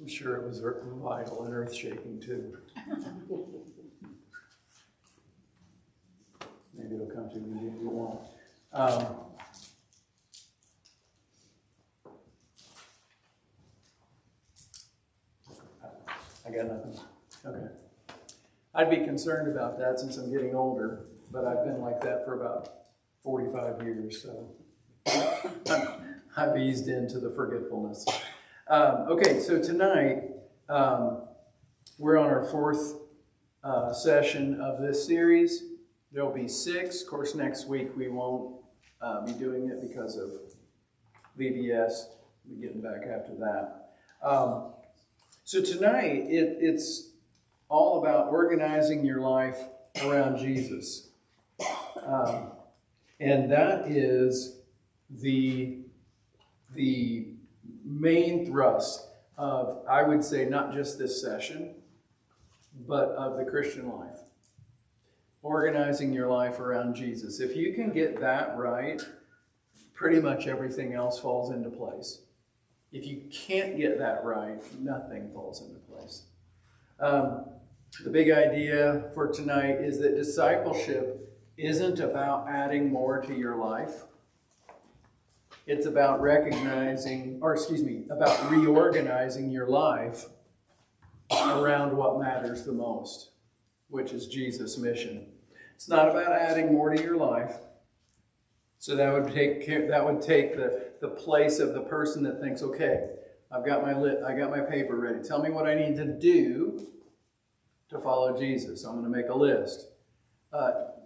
I'm sure it was vital and earth-shaking too. Maybe it'll come to me, maybe it won't. I got nothing. Okay. I'd be concerned about that since I'm getting older, but I've been like that for about 45 years, so I've eased into the forgetfulness. Okay, so tonight we're on our fourth session of this series. There'll be 6. Of course, next week we won't be doing it because of VBS. We'll be getting back after that. So tonight, it's all about organizing your life around Jesus. And that is the main thrust of, I would say, not just this session, but of the Christian life. Organizing your life around Jesus. If you can get that right, pretty much everything else falls into place. If you can't get that right, nothing falls into place. The big idea for tonight is that discipleship isn't about adding more to your life. It's about about reorganizing your life around what matters the most, which is Jesus' mission. It's not about adding more to your life. So that would take the place of the person that thinks, okay, I got my paper ready. Tell me what I need to do to follow Jesus. I'm going to make a list.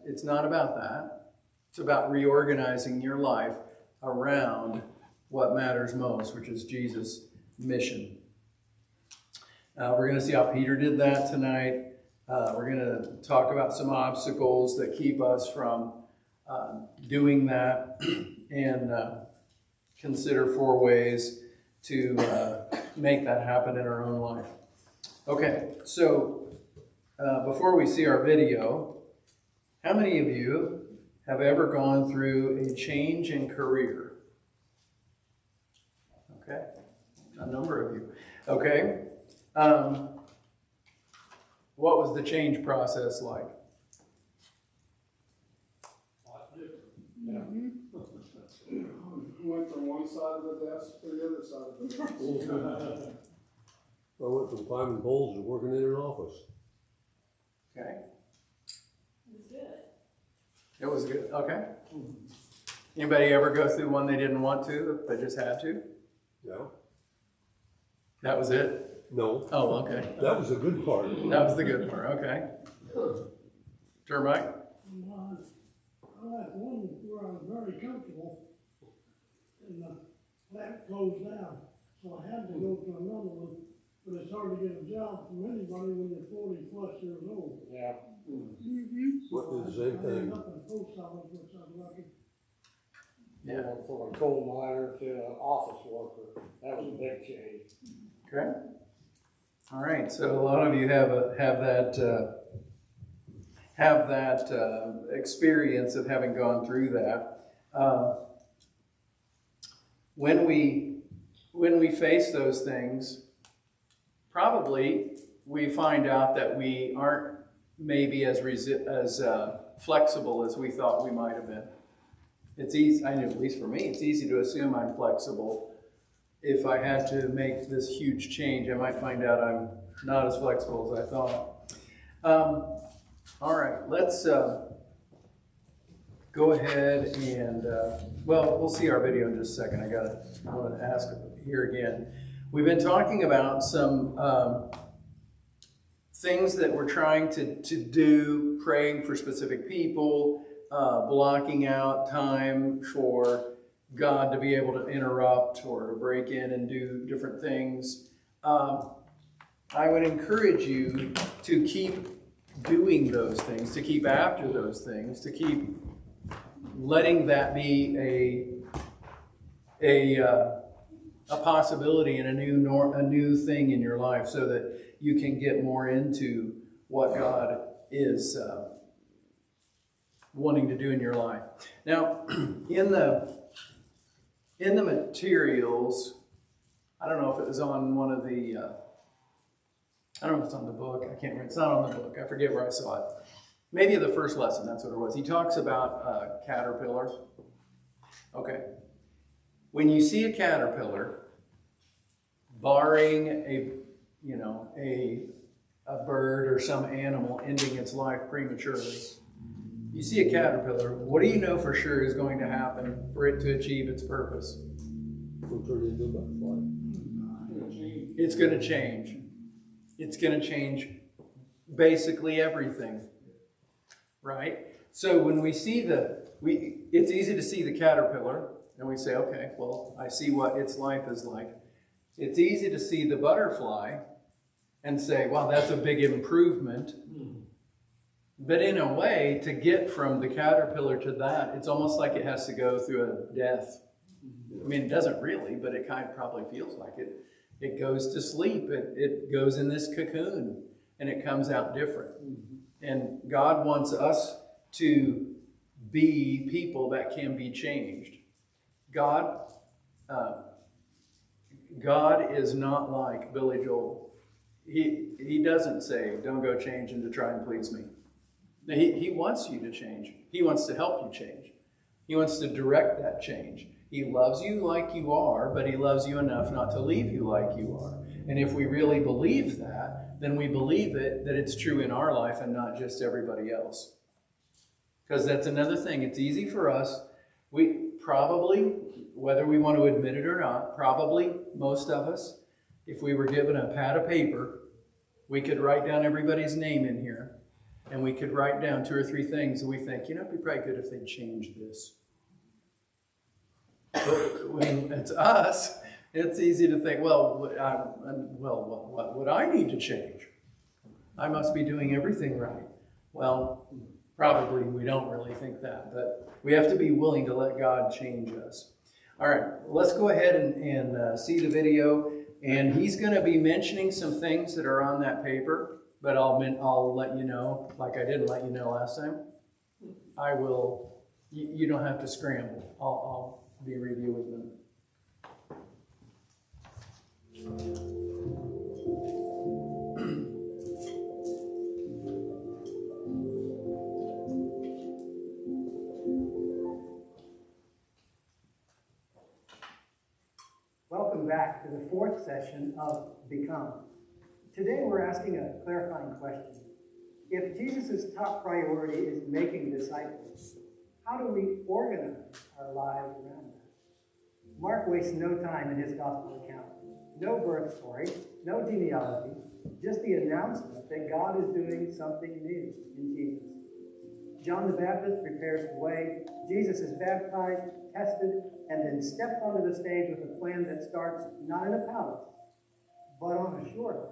It's not about that. It's about reorganizing your life around what matters most, which is Jesus' mission. We're going to see how Peter did that tonight. We're going to talk about some obstacles that keep us from doing that and consider 4 ways to make that happen in our own life. Okay, so before we see our video, how many of you have ever gone through a change in career? Okay, a number of you. Okay, what was the change process like? Went from one side of the desk to the other side of the desk. I went from climbing poles to working in an office. Okay. It was good. It was good. Okay. Anybody ever go through one they didn't want to, they just had to? No. That was it? No. Oh, okay. That was a good part. That was the good part. Okay. Termite? I had one where I was very comfortable, and the plant closed down, so I had to go to another one. But it's hard to get a job from anybody when you're 40+ years old. Yeah. What is the same I thing? ended up in the post office, which I was lucky. Yeah. Went from a coal miner to an office worker. That was a big change. Okay. All right. So a lot of you have that experience of having gone through that. When we face those things, probably we find out that we aren't maybe as flexible as we thought we might have been. It's easy, I know, at least for me, it's easy to assume I'm flexible. If I had to make this huge change, I might find out I'm not as flexible as I thought. All right, let's go ahead and, we'll see our video in just a second. I want to ask here again. We've been talking about some things that we're trying to do, praying for specific people, blocking out time for God to be able to interrupt or to break in and do different things. I would encourage you to keep doing those things, to keep after those things, to keep letting that be a possibility and a new thing in your life, so that you can get more into what God is wanting to do in your life. Now, in the materials, I don't know if it was on one of the, I don't know if it's on the book. I can't remember. It's not on the book. I forget where I saw it. Maybe the first lesson, that's what it was. He talks about a caterpillar. Okay. When you see a caterpillar, barring a bird or some animal ending its life prematurely, you see a caterpillar, what do you know for sure is going to happen for it to achieve its purpose? We'll turn into a butterfly. It's going to change. It's going to change basically everything, right? So when we see it's easy to see the caterpillar, and we say, okay, well, I see what its life is like. It's easy to see the butterfly and say, wow, that's a big improvement. But in a way, to get from the caterpillar to that, it's almost like it has to go through a death. I mean, it doesn't really, but it kind of probably feels like it. It goes to sleep. It goes in this cocoon, and it comes out different. And God wants us to be people that can be changed. God is not like Billy Joel. He doesn't say, don't go changing to try and please me. He wants you to change. He wants to help you change. He wants to direct that change. He loves you like you are, but he loves you enough not to leave you like you are. And if we really believe that, then we believe that it's true in our life and not just everybody else. Because that's another thing. It's easy for us. We probably, whether we want to admit it or not, probably most of us, if we were given a pad of paper, we could write down everybody's name in here. And we could write down 2 or 3 things that we think, it'd be probably good if they change this. But when it's us, it's easy to think, what would I need to change? I must be doing everything right. Well, probably we don't really think that, but we have to be willing to let God change us. All right, let's go ahead and see the video. And he's going to be mentioning some things that are on that paper, but I'll let you know, like I didn't let you know last time. I will. You don't have to scramble. I'll be reviewing them. Welcome back to the 4th session of Become. Today we're asking a clarifying question. If Jesus' top priority is making disciples, how do we organize our lives around that? Mark wastes no time in his gospel account. No birth story, no genealogy, just the announcement that God is doing something new in Jesus. John the Baptist prepares the way. Jesus is baptized, tested, and then steps onto the stage with a plan that starts not in a palace, but on a shore.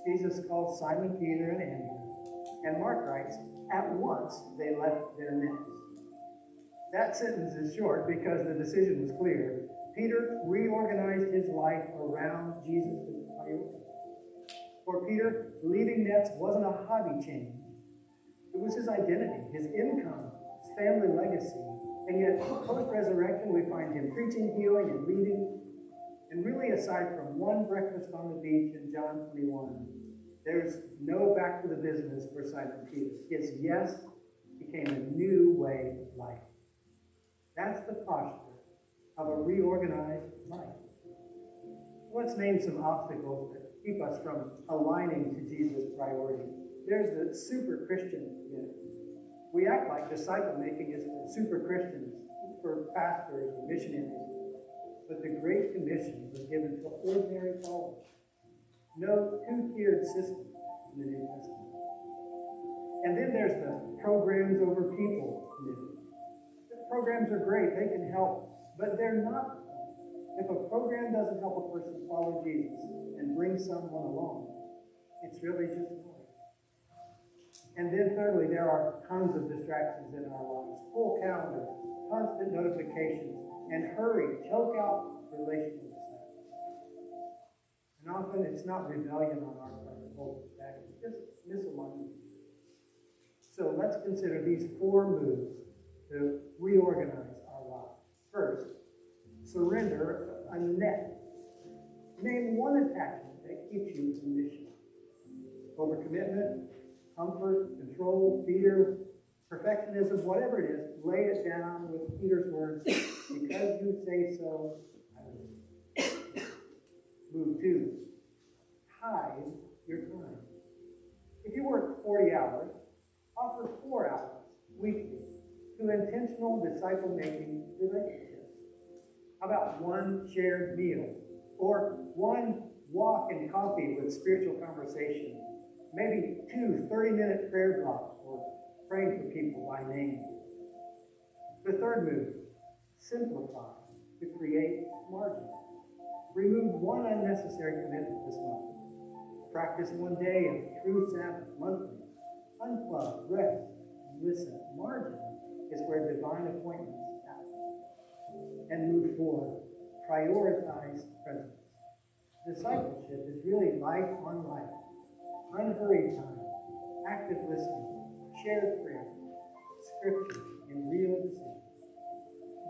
Jesus calls Simon Peter and Andrew, and Mark writes, at once they left their nets. That sentence is short because the decision was clear. Peter reorganized his life around Jesus' priority. For Peter, leaving nets wasn't a hobby change. It was his identity, his income, his family legacy. And yet, post-resurrection, we find him preaching, healing, and leading. And really, aside from one breakfast on the beach in John 21, there's no back to the business for Simon Peter. His yes became a new way of life. That's the posture of a reorganized life. Let's name some obstacles that keep us from aligning to Jesus' priorities. There's the super Christian myth. We act like disciple making is for super Christians, for pastors and missionaries. But the Great Commission was given to ordinary followers. No 2-tiered system in the New Testament. And then there's the programs over people myth. The programs are great, they can help, but they're not. If a program doesn't help a person follow Jesus and bring someone along, it's really just noise. And then thirdly, there are tons of distractions in our lives. Full calendars, constant notifications, and hurry, choke out relational desires. And often it's not rebellion on our part that holds us back, it's just misalignment. So let's consider these 4 moves to reorganize our lives. First, surrender a net. Name one attachment that keeps you from mission. Overcommitment, comfort, control, fear, perfectionism, whatever it is, lay it down with Peter's words, because you say so, I will. Move 2, hide your time. If you work 40 hours, offer 4 hours weekly to intentional disciple-making relationships. How about one shared meal or one walk and coffee with spiritual conversation? Maybe 2 30-minute prayer blocks or praying for people by name. The third move, simplify to create margin. Remove one unnecessary commitment this month. Practice one day of true Sabbath monthly. Unplug, rest, and listen. Margin is where divine appointments happen. And move forward. Prioritize presence. Discipleship is really life on life. Unhurried time, active listening, shared prayer, scripture, and real decisions.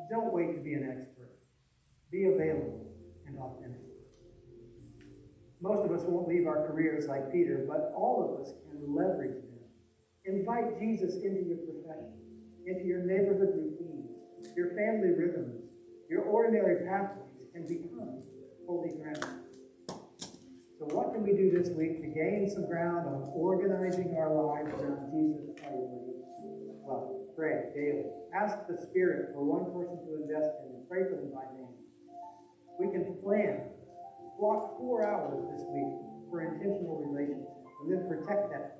Don't wait to be an expert. Be available and authentic. Most of us won't leave our careers like Peter, but all of us can leverage them. Invite Jesus into your profession, into your neighborhood routines, your family rhythms, your ordinary pathways, and become holy ground. So what can we do this week to gain some ground on organizing our lives around Jesus' priorities? Well, pray daily. Ask the Spirit for one person to invest in and pray for them by name. We can plan. Block 4 hours this week for intentional relationships and then protect that.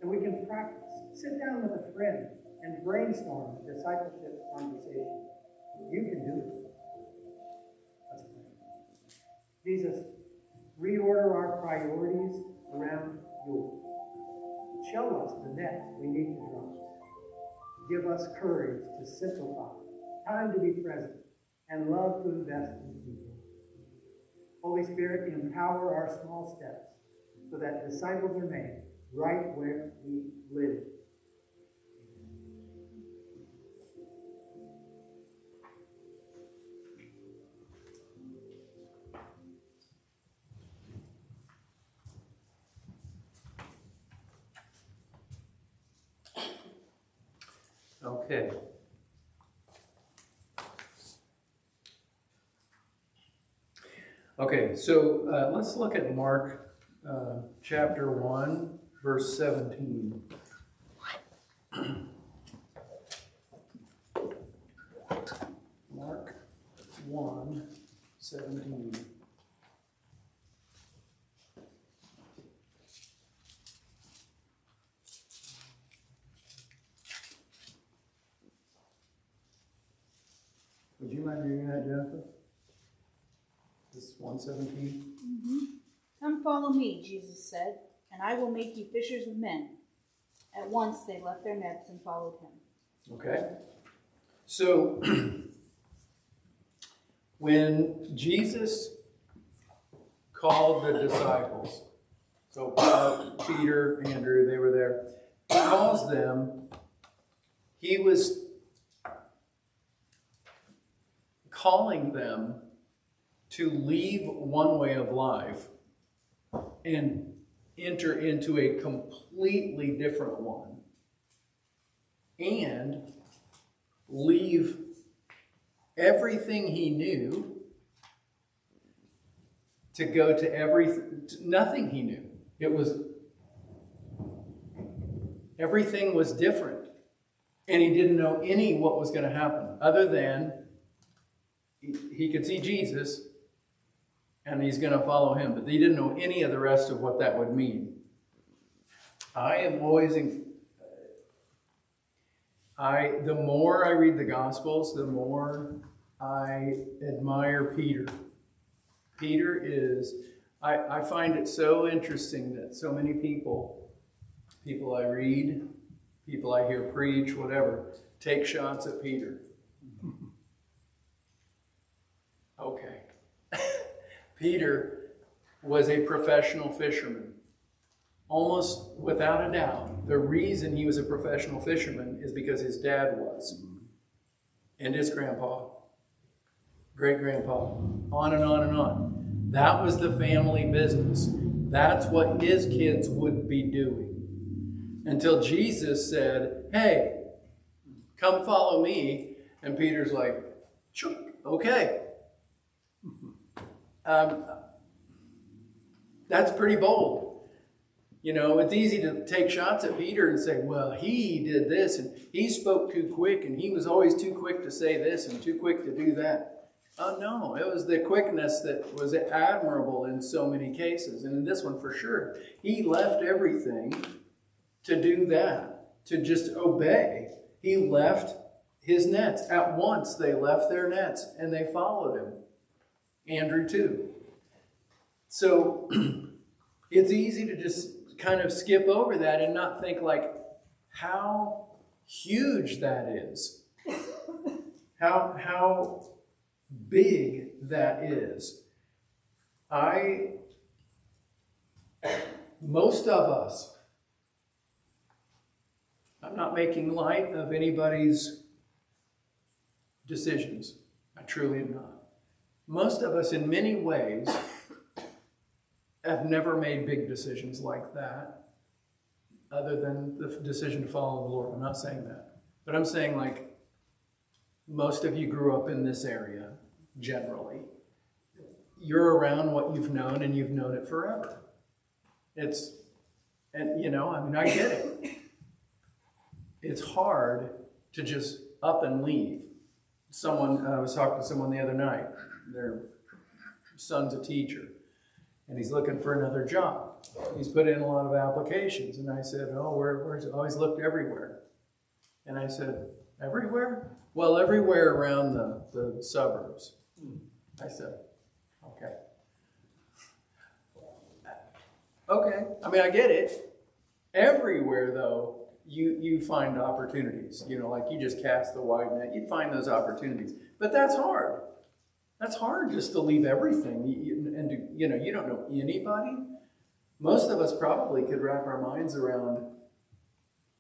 And we can practice. Sit down with a friend and brainstorm a discipleship conversation. You can do it. Let's pray. Jesus, reorder our priorities around yours. Show us the net we need to drop. Give us courage to simplify, time to be present, and love to invest in people. Holy Spirit, empower our small steps so that disciples are made right where we live. Okay. Okay, so let's look at Mark chapter 1, verse 17. Mark 1, 17. Would you mind reading that, Jennifer? This is 117. Come follow me, Jesus said, and I will make you fishers of men. At once they left their nets and followed him. Okay. So, when Jesus called the disciples, so Paul, Peter, Andrew, they were there, he calls them, he was calling them to leave one way of life and enter into a completely different one, and leave everything he knew to go to nothing he knew. Everything was different, and he didn't know what was going to happen other than he could see Jesus and he's going to follow him, but he didn't know any of the rest of what that would mean. I am always the more I read the Gospels, the more I admire Peter. Peter is, I find it so interesting that so many people I read, people I hear preach, whatever, take shots at Peter. Okay. Peter was a professional fisherman. Almost without a doubt, the reason he was a professional fisherman is because his dad was. And his grandpa. Great-grandpa. On and on and on. That was the family business. That's what his kids would be doing. Until Jesus said, hey, come follow me. And Peter's like, sure, okay. That's pretty bold. You know, it's easy to take shots at Peter and say, well, he did this and he spoke too quick and he was always too quick to say this and too quick to do that. Oh, no, it was the quickness that was admirable in so many cases. And in this one, for sure, he left everything to do that, to just obey. He left his nets. At once, they left their nets and they followed him. Andrew, too. So it's easy to just kind of skip over that and not think like how huge that is. How big that is. Most of us, I'm not making light of anybody's decisions. I truly am not. Most of us, in many ways, have never made big decisions like that, other than the decision to follow the Lord. I'm not saying that. But I'm saying, like, most of you grew up in this area, generally. You're around what you've known, and you've known it forever. And you know, I mean, I get it. It's hard to just up and leave. I was talking to someone the other night. Their son's a teacher, and he's looking for another job. He's put in a lot of applications, and I said, oh, where's it? Oh, he's looked everywhere. And I said, everywhere? Well, everywhere around the suburbs. I said, okay. Okay, I mean, I get it. Everywhere, though, you find opportunities. You know, like you just cast the wide net. You'd find those opportunities. But that's hard. That's hard just to leave everything. You don't know anybody. Most of us probably could wrap our minds around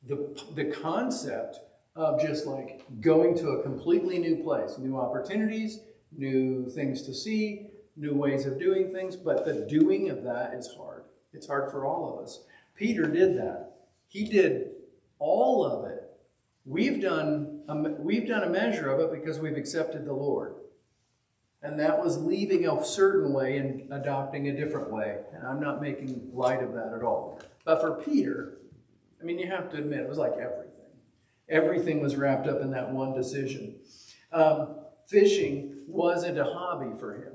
the concept of just like going to a completely new place, new opportunities, new things to see, new ways of doing things. But the doing of that is hard. It's hard for all of us. Peter did that. He did all of it. We've done a measure of it because we've accepted the Lord. And that was leaving a certain way and adopting a different way. And I'm not making light of that at all. But for Peter, I mean, you have to admit, it was like everything. Everything was wrapped up in that one decision. Fishing wasn't a hobby for him.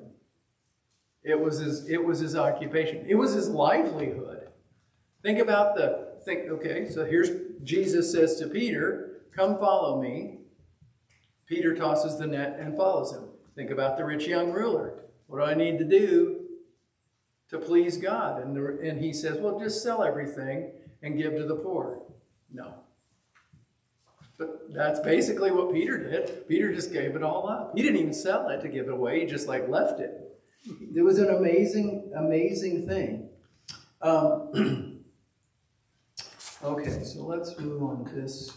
It was his occupation. It was his livelihood. Okay, so here's Jesus says to Peter, come follow me. Peter tosses the net and follows him. Think about the rich young ruler. What do I need to do to please God? And he says, well, just sell everything and give to the poor. No. But that's basically what Peter did. Peter just gave it all up. He didn't even sell it to give it away. He just left it. It was an amazing, amazing thing. Okay, so let's move on to this.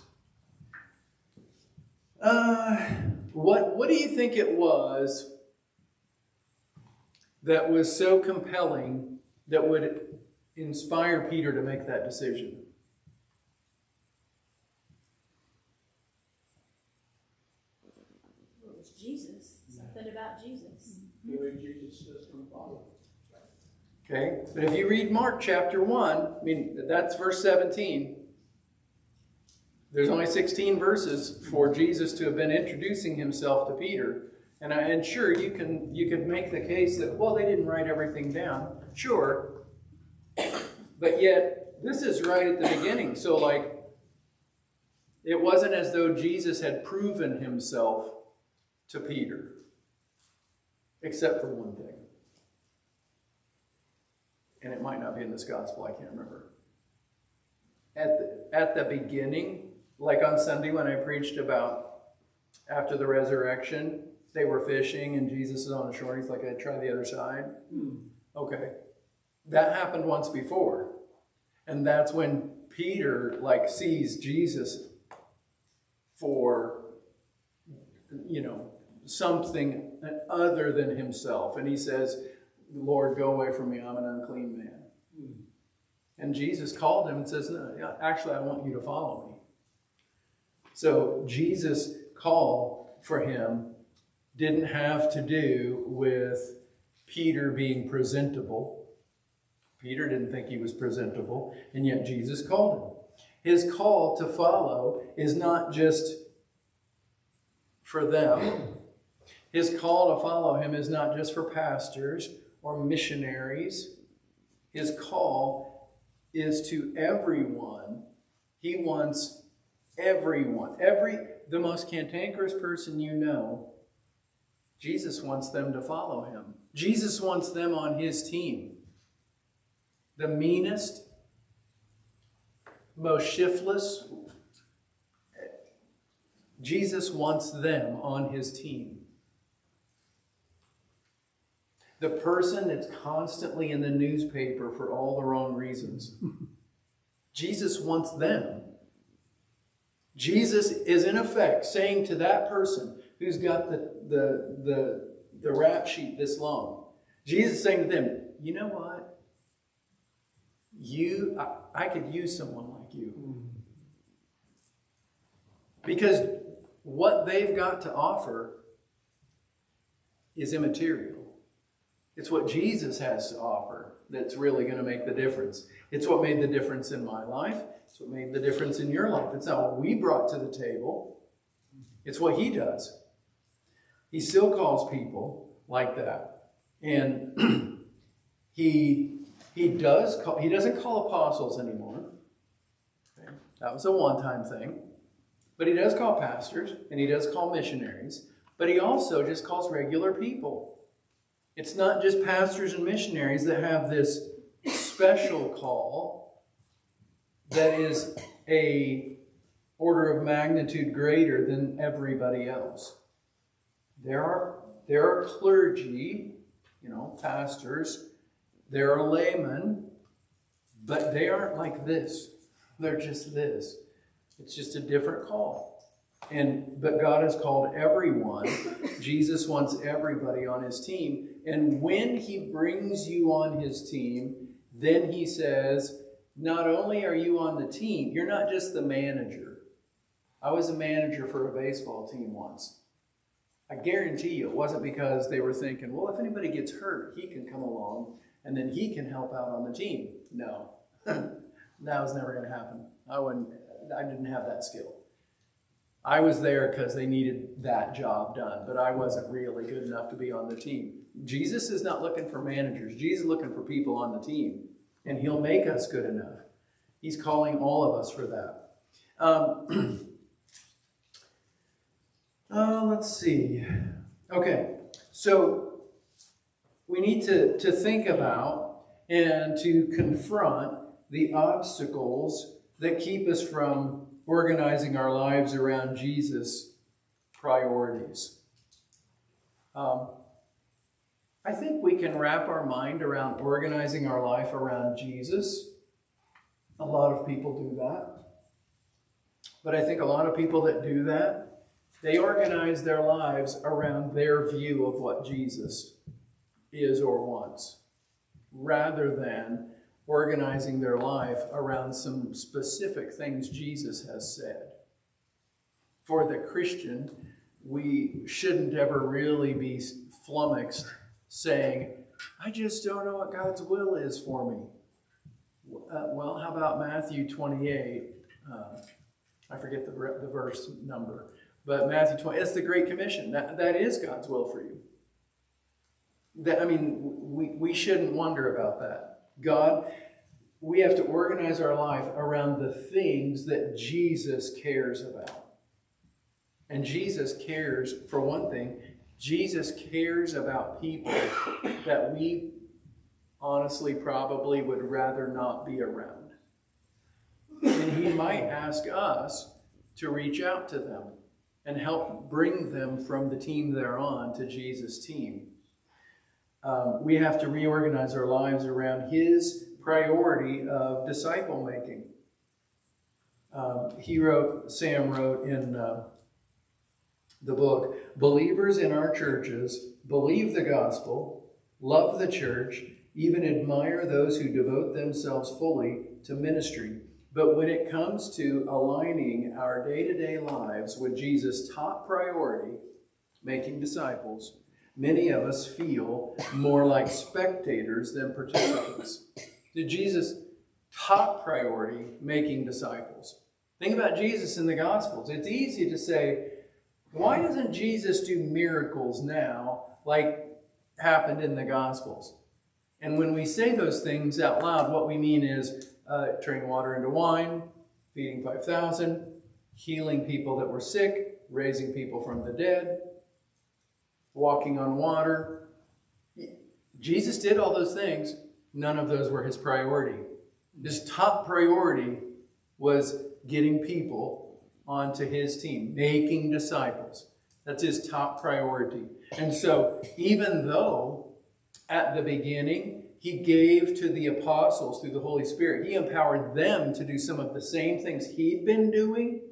What do you think it was that was so compelling that would inspire Peter to make that decision? It was Jesus. Something about Jesus. The way Jesus says come follow. Okay, but if you read Mark chapter 1, I mean, that's verse 17. There's only 16 verses for Jesus to have been introducing himself to Peter. And sure, you could make the case that, well, they didn't write everything down. Sure. But yet, this is right at the beginning. So, like, it wasn't as though Jesus had proven himself to Peter. Except for one thing. And it might not be in this gospel, I can't remember. At the beginning, like on Sunday when I preached about after the resurrection, they were fishing and Jesus is on the shore. He's like, I'd try the other side. Okay. That happened once before. And that's when Peter sees Jesus for, something other than himself. And he says, Lord, go away from me, I'm an unclean man. And Jesus called him and says, no, actually, I want you to follow me. So Jesus' call for him didn't have to do with Peter being presentable. Peter didn't think he was presentable, and yet Jesus called him. His call to follow is not just for them. His call to follow him is not just for pastors or missionaries. His call is to everyone. He wants everyone. The most cantankerous person you know, Jesus wants them to follow him. Jesus wants them on his team. The meanest, most shiftless, Jesus wants them on his team. The person that's constantly in the newspaper for all the wrong reasons. Jesus wants them. Jesus is in effect saying to that person who's got the rap sheet this long, Jesus is saying to them, you know what? I could use someone like you. Because what they've got to offer is immaterial. It's what Jesus has to offer that's really going to make the difference. It's what made the difference in my life. It's what made the difference in your life. It's not what we brought to the table. It's what he does. He still calls people like that. And he doesn't call apostles anymore. Okay? That was a one-time thing. But he does call pastors, and he does call missionaries. But he also just calls regular people. It's not just pastors and missionaries that have this special call that is a order of magnitude greater than everybody else. There are clergy, pastors. There are laymen, but they aren't like this. They're just this. It's just a different call. But God has called everyone. Jesus wants everybody on his team. And when he brings you on his team, then he says, not only are you on the team, you're not just the manager. I was a manager for a baseball team once. I guarantee you it wasn't because they were thinking, well, if anybody gets hurt, he can come along and then he can help out on the team. No, that was never going to happen. I didn't have that skill. I was there because they needed that job done, but I wasn't really good enough to be on the team. Jesus is not looking for managers. Jesus is looking for people on the team, and he'll make us good enough. He's calling all of us for that. Let's see. Okay, so we need to think about and to confront the obstacles that keep us from organizing our lives around Jesus' priorities. I think we can wrap our mind around organizing our life around Jesus. A lot of people do that. But I think a lot of people that do that, they organize their lives around their view of what Jesus is or wants, rather than organizing their life around some specific things Jesus has said. For the Christian, we shouldn't ever really be flummoxed saying, I just don't know what God's will is for me. Well, how about Matthew 28? I forget the verse number. But Matthew 20, it's the Great Commission. That is God's will for you. We shouldn't wonder about that. We have to organize our life around the things that Jesus cares about. And Jesus cares, for one thing, Jesus cares about people that we honestly probably would rather not be around. And he might ask us to reach out to them and help bring them from the team they're on to Jesus' team. We have to reorganize our lives around his priority of disciple making. Sam wrote in the book, believers in our churches believe the gospel, love the church, even admire those who devote themselves fully to ministry. But when it comes to aligning our day-to-day lives with Jesus' top priority, making disciples, many of us feel more like spectators than participants. To Jesus' top priority, making disciples. Think about Jesus in the Gospels. It's easy to say, why doesn't Jesus do miracles now like happened in the Gospels? And when we say those things out loud, what we mean is turning water into wine, feeding 5,000, healing people that were sick, raising people from the dead, walking on water. Jesus did all those things. None of those were his priority. His top priority was getting people onto his team, making disciples. That's his top priority. And so even though at the beginning he gave to the apostles through the Holy Spirit, he empowered them to do some of the same things he'd been doing,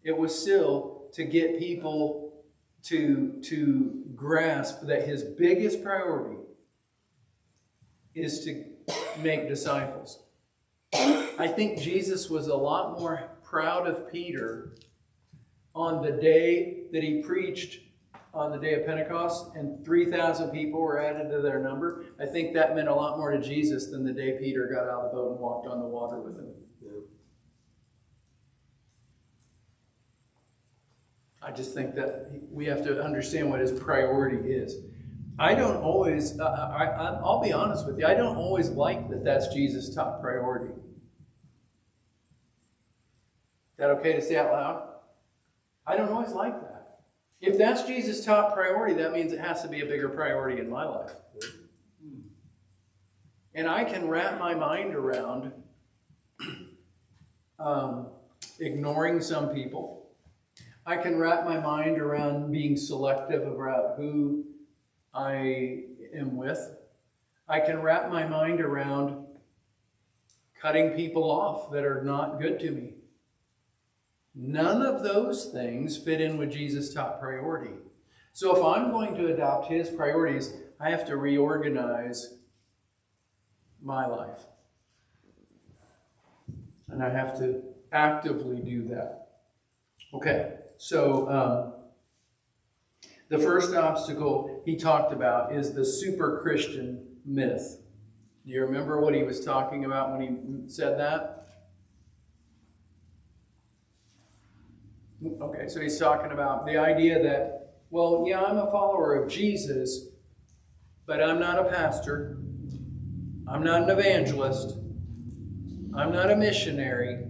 it was still to get people to grasp that his biggest priority is to make disciples. I think Jesus was a lot more proud of Peter on the day that he preached on the day of Pentecost and 3,000 people were added to their number. I think that meant a lot more to Jesus than the day Peter got out of the boat and walked on the water with him. I just think that we have to understand what his priority is. I don't always, I'll be honest with you, I don't always like that that's Jesus' top priority. Is that okay to say out loud? I don't always like that. If that's Jesus' top priority, that means it has to be a bigger priority in my life. And I can wrap my mind around ignoring some people. I can wrap my mind around being selective about who I am with. I can wrap my mind around cutting people off that are not good to me. None of those things fit in with Jesus' top priority. So if I'm going to adopt his priorities, I have to reorganize my life. And I have to actively do that. Okay, so the first obstacle he talked about is the super Christian myth. Do you remember what he was talking about when he said that? Okay, so he's talking about the idea that, well, yeah, I'm a follower of Jesus, but I'm not a pastor. I'm not an evangelist. I'm not a missionary.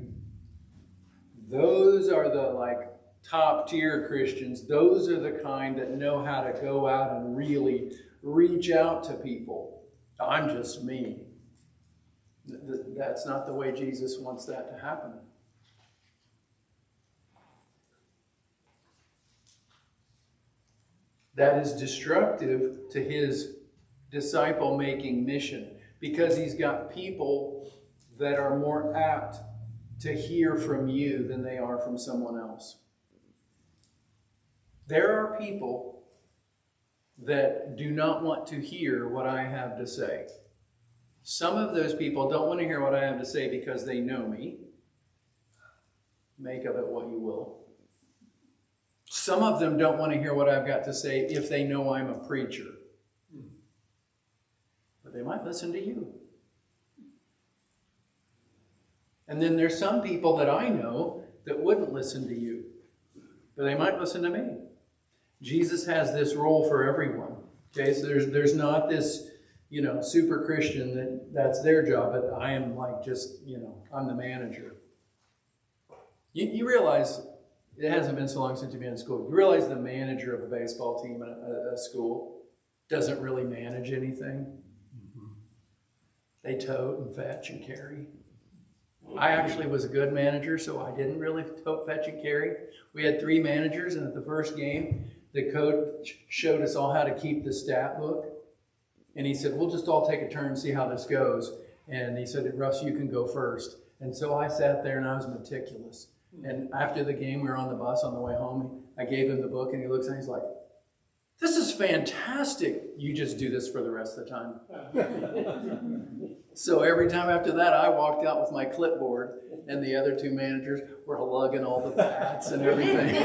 Those are the top tier Christians. Those are the kind that know how to go out and really reach out to people. I'm just me. That's not the way Jesus wants that to happen. That is destructive to his disciple-making mission because he's got people that are more apt to hear from you than they are from someone else. There are people that do not want to hear what I have to say. Some of those people don't want to hear what I have to say because they know me. Make of it what you will. Some of them don't want to hear what I've got to say if they know I'm a preacher. But they might listen to you. And then there's some people that I know that wouldn't listen to you. But they might listen to me. Jesus has this role for everyone. Okay, so there's not this, super Christian that's their job, but I am I'm the manager. You realize, it hasn't been so long since you've been in school, you realize the manager of a baseball team at a school doesn't really manage anything. Mm-hmm. They tote and fetch and carry. I actually was a good manager, so I didn't really tote, fetch, and carry. We had 3 managers, and at the first game, the coach showed us all how to keep the stat book. And he said, we'll just all take a turn and see how this goes. And he said, Russ, you can go first. And so I sat there and I was meticulous. And after the game, we were on the bus on the way home. I gave him the book and he looks and he's like, This is fantastic. You just do this for the rest of the time. So every time after that, I walked out with my clipboard, and the other two managers were lugging all the bats and everything.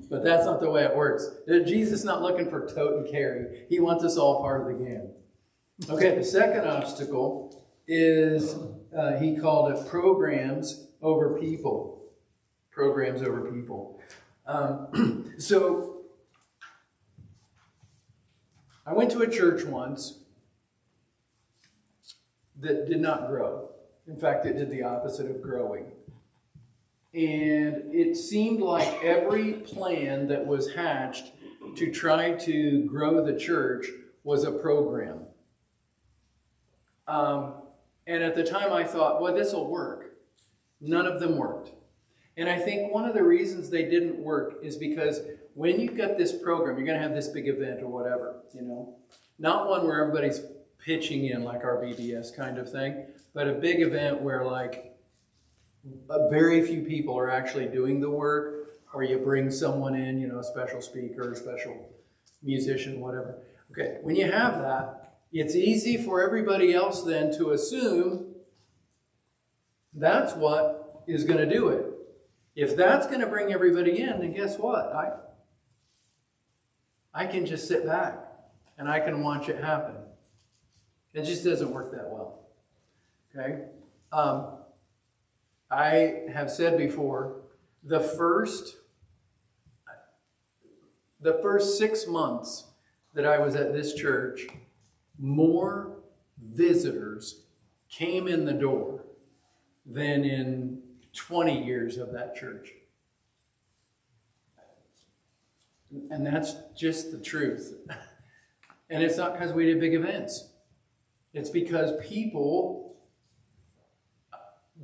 But that's not the way it works. Jesus is not looking for tote and carry. He wants us all part of the game. Okay, the second obstacle is, he called it programs over people. Programs over people. So, I went to a church once that did not grow. In fact, it did the opposite of growing. And it seemed like every plan that was hatched to try to grow the church was a program. And at the time I thought, well, this will work. None of them worked. And I think one of the reasons they didn't work is because when you've got this program, you're going to have this big event or whatever, you know. Not one where everybody's pitching in like our BDS kind of thing, but a big event where like very few people are actually doing the work, or you bring someone in, you know, a special speaker, a special musician, whatever. Okay, when you have that, it's easy for everybody else then to assume that's what is going to do it. If that's going to bring everybody in, then guess what? I can just sit back and I can watch it happen. It just doesn't work that well. Okay? I have said before, the first 6 months that I was at this church, more visitors came in the door than in 20 years of that church. And that's just the truth. And it's not because we did big events. It's because people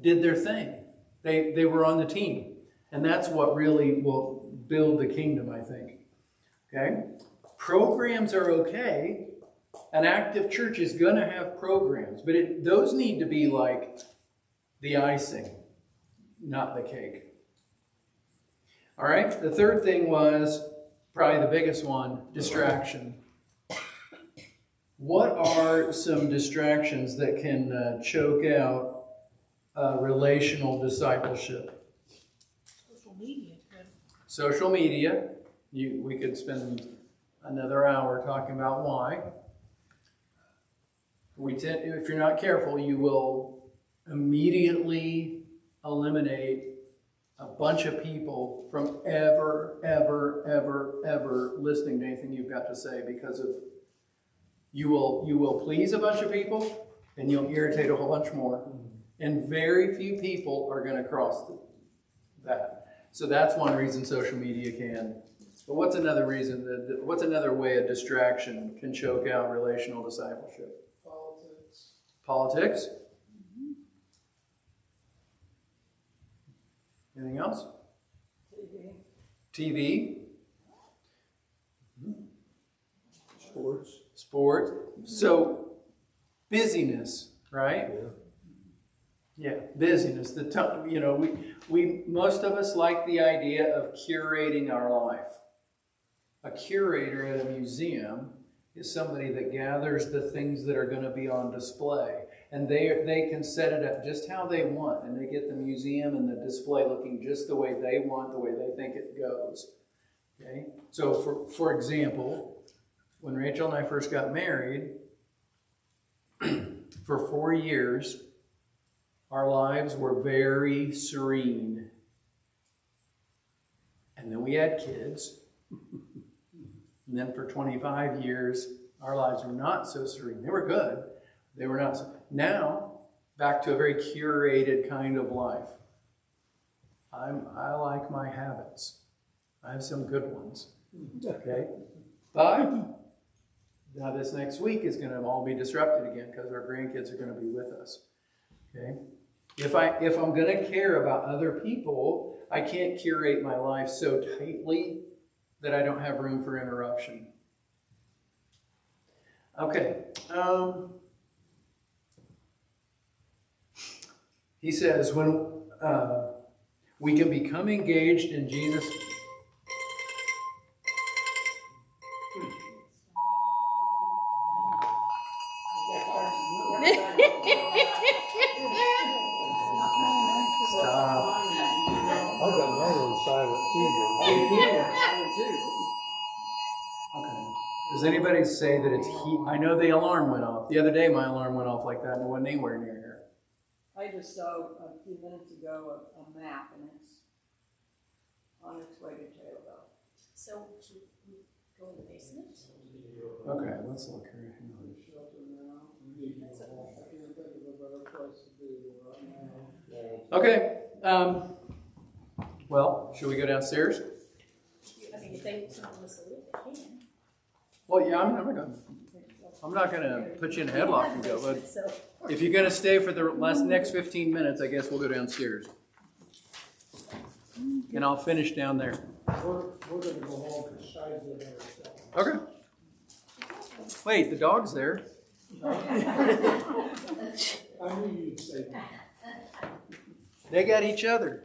did their thing. They were on the team. And that's what really will build the kingdom, I think. Okay? Programs are okay. An active church is going to have programs. But those need to be like the icing, not the cake. All right? The third thing was probably the biggest one, distraction. What are some distractions that can choke out relational discipleship? Social media is good. Social media. We could spend another hour talking about why. If you're not careful, you will immediately eliminate a bunch of people from ever listening to anything you've got to say, because of you will please a bunch of people and you'll irritate a whole bunch more. And very few people are going to cross that. So that's one reason social media can. But what's another reason? What's another way a distraction can choke out relational discipleship? Politics. Anything else? TV. Sports. So, busyness, right? Yeah, busyness. We most of us like the idea of curating our life. A curator at a museum is somebody that gathers the things that are going to be on display. And they can set it up just how they want. And they get the museum and the display looking just the way they want, the way they think it goes. Okay? So, for example, when Rachel and I first got married, for 4 years, our lives were very serene. And then we had kids. And then for 25 years, our lives were not so serene. They were good. They were not so. Now, back to a very curated kind of life. I like my habits. I have some good ones. Okay? But now this next week is going to all be disrupted again because our grandkids are going to be with us. Okay? If I'm going to care about other people, I can't curate my life so tightly that I don't have room for interruption. Okay. He says, when we can become engaged in Jesus. Stop. I've got mine on silent too. Okay. Does anybody say that it's heat? I know the alarm went off. The other day my alarm went off like that and it wasn't anywhere near here. I just saw a few minutes ago a map, and it's on its way to Taylorville. So should we go in the basement? Okay, let's look here. Hang on. Okay. Well, should we go downstairs? I mean, if they want to salute, they can. Well, yeah, I'm not gonna put you in a headlock and go, but So, if you're gonna stay for the next 15 minutes, I guess we'll go downstairs. And I'll finish down there. We're gonna go home and decide it ourselves. Okay. Wait, the dog's there. I knew you'd say that. They got each other.